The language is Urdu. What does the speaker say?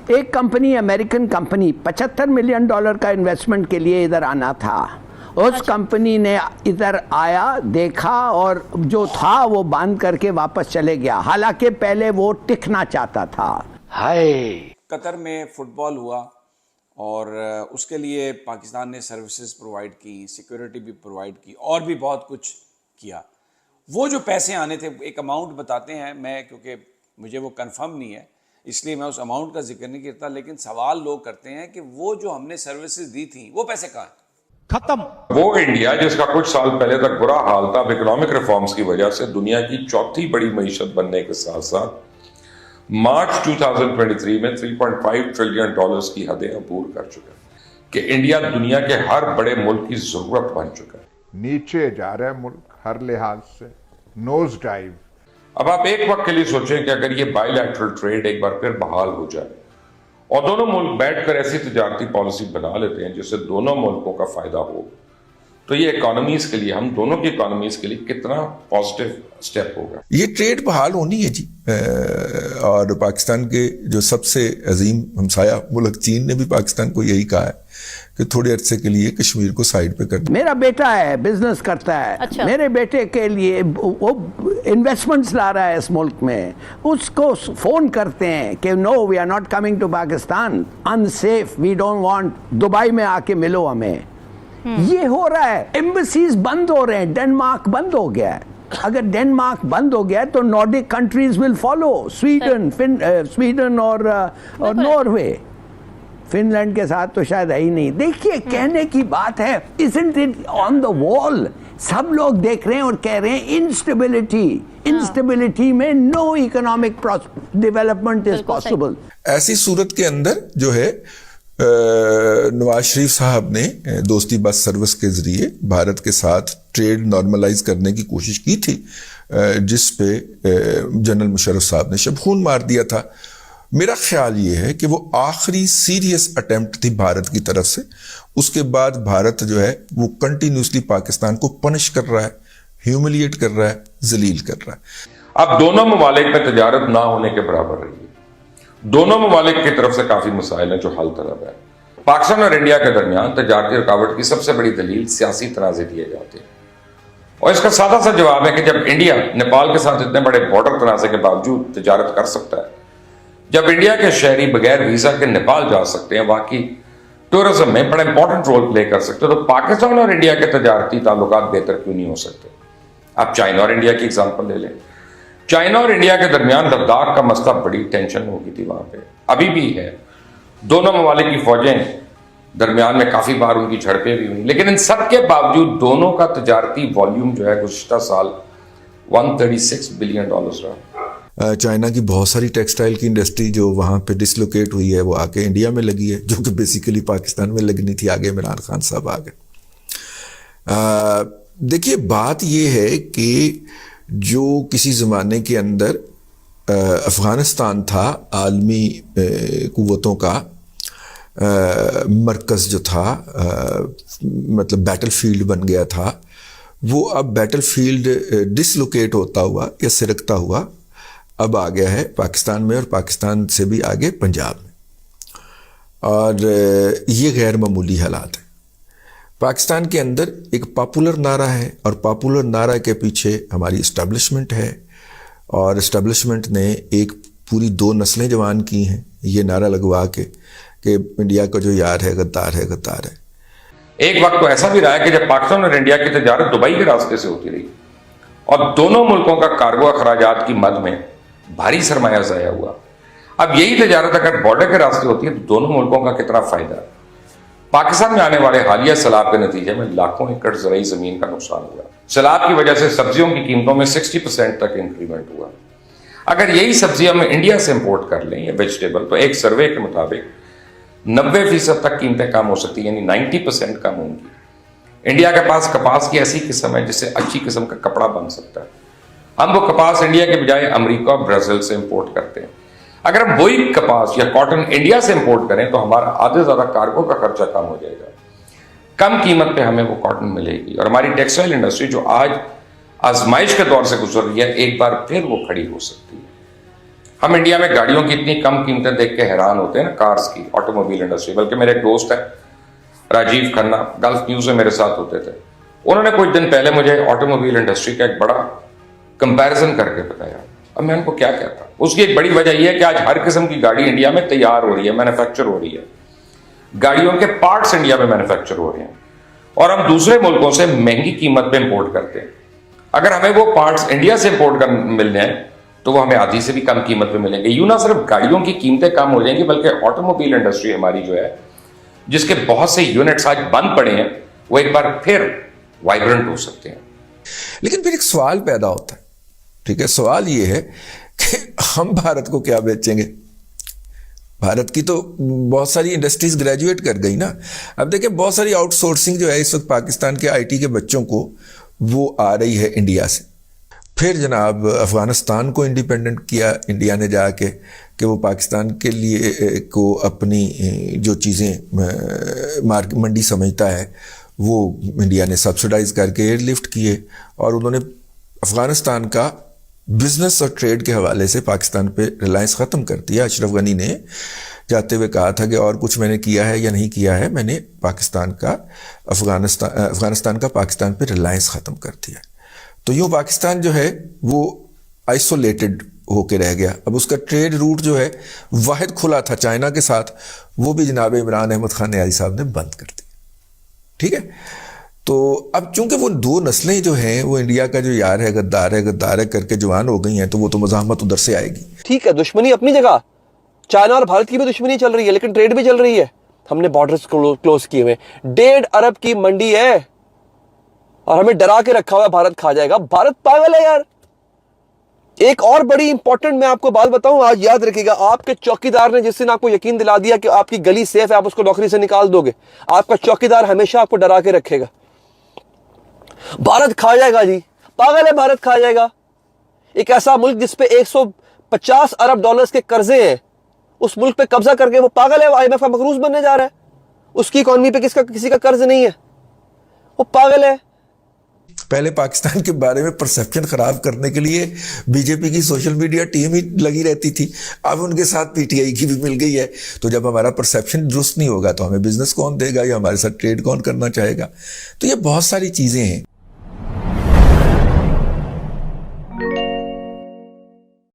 ایک کمپنی امریکن کمپنی $75 ملین کا انویسٹمنٹ کے لیے ادھر آنا تھا. اس کمپنی نے ادھر آیا, دیکھا اور جو تھا وہ باندھ کر کے واپس چلے گیا, حالانکہ پہلے وہ ٹکنا چاہتا تھا. قطر میں فٹ بال ہوا اور اس کے لیے پاکستان نے سروسز پرووائڈ کی, سیکیورٹی بھی پرووائڈ کی اور بھی بہت کچھ کیا. وہ جو پیسے آنے تھے, ایک اماؤنٹ بتاتے ہیں, میں کیونکہ مجھے وہ کنفرم نہیں ہے اس لیے میں اس اماؤنٹ کا ذکر نہیں کرتا, لیکن سوال لوگ کرتے ہیں کہ وہ جو ہم نے سروسز دی تھیں وہ پیسے کہاں ہیں؟ ختم. وہ انڈیا جس کا کچھ سال پہلے تک برا حال تھا, اب اکنامک ریفارمز کی وجہ سے دنیا کی چوتھی بڑی معیشت بننے کے ساتھ ساتھ مارچ 2023 میں $3.5 ٹریلین کی حدیں عبور کر چکا ہے کہ انڈیا دنیا کے ہر بڑے ملک کی ضرورت بن چکا ہے. نیچے جا رہا ہے ملک ہر لحاظ سے, نوز ڈائیو. اب آپ ایک وقت کے لیے سوچیں کہ اگر یہ بائی لیٹرل ٹریڈ ایک بار پھر بحال ہو جائے اور دونوں ملک بیٹھ کر ایسی تجارتی پالیسی بنا لیتے ہیں جس سے دونوں ملکوں کا فائدہ ہو, تو یہ اکانومیز کے لیے, ہم دونوں کی اکانومیز کے لیے کتنا پازیٹیو سٹیپ ہوگا. یہ ٹریڈ بحال ہونی ہے جی, اور پاکستان کے جو سب سے عظیم ہمسایہ ملک چین نے بھی پاکستان کو یہی کہا ہے کہ تھوڑے عرصے کے لیے کشمیر کو سائڈ پہ کر دیں. میرا بیٹا ہے, بزنس کرتا ہے, میرے بیٹے کے لیے وہ انویسٹمنٹس لا رہا ہے اس ملک میں, اس کو فون کرتے ہیں کہ no we are not coming to Pakistan, unsafe, we don't want, Dubai میں آ کے ملو ہمیں. یہ ہو رہا ہے, ایمبیسیز بند ہو رہے ہیں, ڈنمارک بند ہو گیا ہے. اگر ڈنمارک بند ہو گیا تو نارڈک کنٹریز ول فالو, سویڈن اور ناروے. فن لینڈ کے ساتھ تو شاید ہے ہی نہیں. دیکھیے کہنے کی بات ہے, isn't it on the wall, سب لوگ دیکھ رہے ہیں اور کہہ رہے ہیں انسٹیبلٹی میں no economic development is possible. ایسی صورت کے اندر جو ہے نواز شریف صاحب نے دوستی بس سروس کے ذریعے بھارت کے ساتھ ٹریڈ نارملائز کرنے کی کوشش کی تھی, جس پہ جنرل مشرف صاحب نے شب خون مار دیا تھا. میرا خیال یہ ہے کہ وہ آخری سیریس اٹیمپٹ تھی بھارت کی طرف سے. اس کے بعد بھارت جو ہے وہ کنٹینیوسلی پاکستان کو پنش کر رہا ہے, ہیوملیٹ کر رہا ہے, ذلیل کر رہا ہے. اب دونوں ممالک میں تجارت نہ ہونے کے برابر رہی ہے. دونوں ممالک کی طرف سے کافی مسائل ہیں جو حل طلب ہے. پاکستان اور انڈیا کے درمیان تجارتی رکاوٹ کی سب سے بڑی دلیل سیاسی تنازع دیے جاتے ہیں, اور اس کا سادہ سا جواب ہے کہ جب انڈیا نیپال کے ساتھ اتنے بڑے بارڈر تنازع کے باوجود تجارت کر سکتا ہے, جب انڈیا کے شہری بغیر ویزا کے نیپال جا سکتے ہیں, واقعی ٹورزم میں بڑا امپورٹنٹ رول پلے کر سکتے ہیں, تو پاکستان اور انڈیا کے تجارتی تعلقات بہتر کیوں نہیں ہو سکتے؟ آپ چائنا اور انڈیا کی اگزامپل لے لیں. چائنا اور انڈیا کے درمیان لداخ کا مسئلہ بڑی ٹینشن ہو گئی تھی وہاں پہ, ابھی بھی ہے. دونوں ممالک کی فوجیں درمیان میں کافی بار ان کی جھڑپیں بھی ہوئی, لیکن ان سب کے باوجود دونوں کا تجارتی والیوم جو ہے گزشتہ سال $136 بلین رہا. چائنا کی بہت ساری ٹیکسٹائل کی انڈسٹری جو وہاں پہ ڈسلوکیٹ ہوئی ہے وہ آ کے انڈیا میں لگی ہے, جو کہ بیسیکلی پاکستان میں لگنی تھی. آگے عمران خان صاحب آ گئے. دیکھیے بات یہ ہے کہ جو کسی زمانے کے اندر افغانستان تھا عالمی قوتوں کا مرکز جو تھا, مطلب بیٹل فیلڈ بن گیا تھا, وہ اب بیٹل فیلڈ ڈسلوکیٹ ہوتا ہوا یا سرکتا ہوا اب آ گیا ہے پاکستان میں, اور پاکستان سے بھی آگے پنجاب میں. اور یہ غیر معمولی حالات ہیں. پاکستان کے اندر ایک پاپولر نعرہ ہے, اور پاپولر نعرہ کے پیچھے ہماری اسٹیبلشمنٹ ہے, اور اسٹیبلشمنٹ نے ایک پوری 2 نسلیں جوان کی ہیں یہ نعرہ لگوا کے کہ انڈیا کا جو یار ہے غدار ہے, غدار ہے. ایک وقت تو ایسا بھی رہا ہے کہ جب پاکستان اور انڈیا کی تجارت دبئی کے راستے سے ہوتی رہی اور دونوں ملکوں کا کارگو اخراجات کی مد میں بھاری سرمایہ ضائع ہوا. اب یہی تجارت اگر بارڈر کے راستے ہوتی ہے تو دونوں ملکوں کا کتنا فائدہ ہے. پاکستان میں آنے والے حالیہ سیلاب کے نتیجے میں لاکھوں ایکڑ زرعی زمین کا نقصان ہوا. سیلاب کی وجہ سے سبزیوں کی قیمتوں میں 60% تک انکریمنٹ ہوا. اگر یہی سبزیاں ہم انڈیا سے امپورٹ کر لیں یا ویجیٹیبل, تو ایک سروے کے مطابق 90% تک قیمتیں کم ہو سکتی ہیں, یعنی 90% کم ہوں گی. انڈیا کے پاس کپاس کی ایسی قسم ہے جس سے اچھی قسم کا کپڑا بن سکتا ہے. ہم وہ کپاس انڈیا کے بجائے امریکہ اور برازیل سے امپورٹ کرتے ہیں. اگر ہم وہی کپاس یا کاٹن انڈیا سے امپورٹ کریں تو ہمارا آدھے زیادہ کارگو کا خرچہ کم ہو جائے گا, کم قیمت پہ ہمیں وہ کاٹن ملے گی, اور ہماری ٹیکسٹائل انڈسٹری جو آج آزمائش کے دور سے گزر رہی ہے ایک بار پھر وہ کھڑی ہو سکتی ہے. ہم انڈیا میں گاڑیوں کی اتنی کم قیمتیں دیکھ کے حیران ہوتے ہیں نا، کارز کی، آٹوموبائل انڈسٹری. بلکہ میرے ایک دوست ہے راجیو کھنہ، گلف نیوز میں میرے ساتھ ہوتے تھے، انہوں نے کچھ دن پہلے مجھے آٹوموبائل انڈسٹری کا ایک بڑا کمپیرزن کر کے بتایا. اب میں ان کو کیا کہتا، اس کی ایک بڑی وجہ یہ ہے کہ آج ہر قسم کی گاڑی انڈیا میں تیار ہو رہی ہے، مینوفیکچر ہو رہی ہے، گاڑیوں کے پارٹس انڈیا میں مینوفیکچر ہو رہے ہیں، اور ہم دوسرے ملکوں سے مہنگی قیمت پہ امپورٹ کرتے ہیں. اگر ہمیں وہ پارٹس انڈیا سے امپورٹ کر مل جائیں تو وہ ہمیں آدھی سے بھی کم قیمت پہ ملیں گے. یوں نہ صرف گاڑیوں کی قیمتیں کم ہو جائیں گی، بلکہ آٹوموبائل انڈسٹری ہماری جو ہے، جس کے بہت سے یونٹس آج بند پڑے ہیں، وہ ایک بار پھر وائبرنٹ ہو سکتے ہیں. لیکن پھر ایک سوال پیدا ہوتا ہے، ٹھیک ہے، سوال یہ ہے کہ ہم بھارت کو کیا بیچیں گے؟ بھارت کی تو بہت ساری انڈسٹریز گریجویٹ کر گئی نا. اب دیکھیں بہت ساری آؤٹ سورسنگ جو ہے اس وقت پاکستان کے آئی ٹی کے بچوں کو وہ آ رہی ہے انڈیا سے. پھر جناب افغانستان کو انڈیپینڈنٹ کیا انڈیا نے جا کے کہ وہ پاکستان کے لیے کو اپنی جو چیزیں منڈی سمجھتا ہے وہ انڈیا نے سبسڈائز کر کے ایئر لفٹ کیے، اور انہوں نے افغانستان کا بزنس اور ٹریڈ کے حوالے سے پاکستان پہ ریلائنس ختم کر دیا. اشرف غنی نے جاتے ہوئے کہا تھا کہ اور کچھ میں نے کیا ہے یا نہیں کیا ہے، میں نے افغانستان کا پاکستان پہ ریلائنس ختم کر دیا. تو یوں پاکستان جو ہے وہ آئسولیٹڈ ہو کے رہ گیا. اب اس کا ٹریڈ روٹ جو ہے واحد کھلا تھا چائنا کے ساتھ، وہ بھی جناب عمران احمد خان نیازی صاحب نے بند کر دیا. ٹھیک ہے، تو اب چونکہ وہ دو نسلیں جو ہیں وہ انڈیا کا جو یار ہے غدار ہے کر کے جوان ہو گئی ہیں، تو وہ تو مزاحمت ادھر سے آئے گی. ٹھیک ہے، دشمنی اپنی جگہ، چائنا اور بھارت کی بھی دشمنی چل رہی ہے، لیکن ٹریڈ بھی چل رہی ہے. ہم نے بارڈرز کلوز کیے ہوئے، 1.5 ارب کی منڈی ہے، اور ہمیں ڈرا کے رکھا ہوا ہے بھارت کھا جائے گا. بھارت پاگل ہے یار. ایک اور بڑی امپورٹنٹ میں آپ کو بات بتاؤں، آج یاد رکھیے گا، آپ کے چوکیدار نے جس دن آپ کو یقین دلا دیا کہ آپ کی گلی سیف ہے، آپ اس کو نوکری سے نکال دو گے، آپ کا چوکیدار ہمیشہ آپ کو ڈرا کے رکھے گا. بھارت کھا جائے گا جی، پاگل ہے، بھارت کھا جائے گا. ایک ایسا ملک جس پہ 150 ارب ڈالرز کے قرضے ہیں، اس ملک پہ قبضہ کر کے وہ پاگل ہے، وہ IMF کا مقروض بننے جا رہا ہے. اس کی اکانومی پہ کسی کا قرض نہیں ہے، وہ پاگل ہے. پہلے پاکستان کے بارے میں پرسیپشن خراب کرنے کے لیے بی جے پی کی سوشل میڈیا ٹیم ہی لگی رہتی تھی، اب ان کے ساتھ پی ٹی آئی کی بھی مل گئی ہے. تو جب ہمارا پرسیپشن درست نہیں ہوگا تو ہمیں بزنس کون دے گا یا ہمارے ساتھ ٹریڈ کون کرنا چاہے گا؟ تو یہ بہت ساری چیزیں ہیں.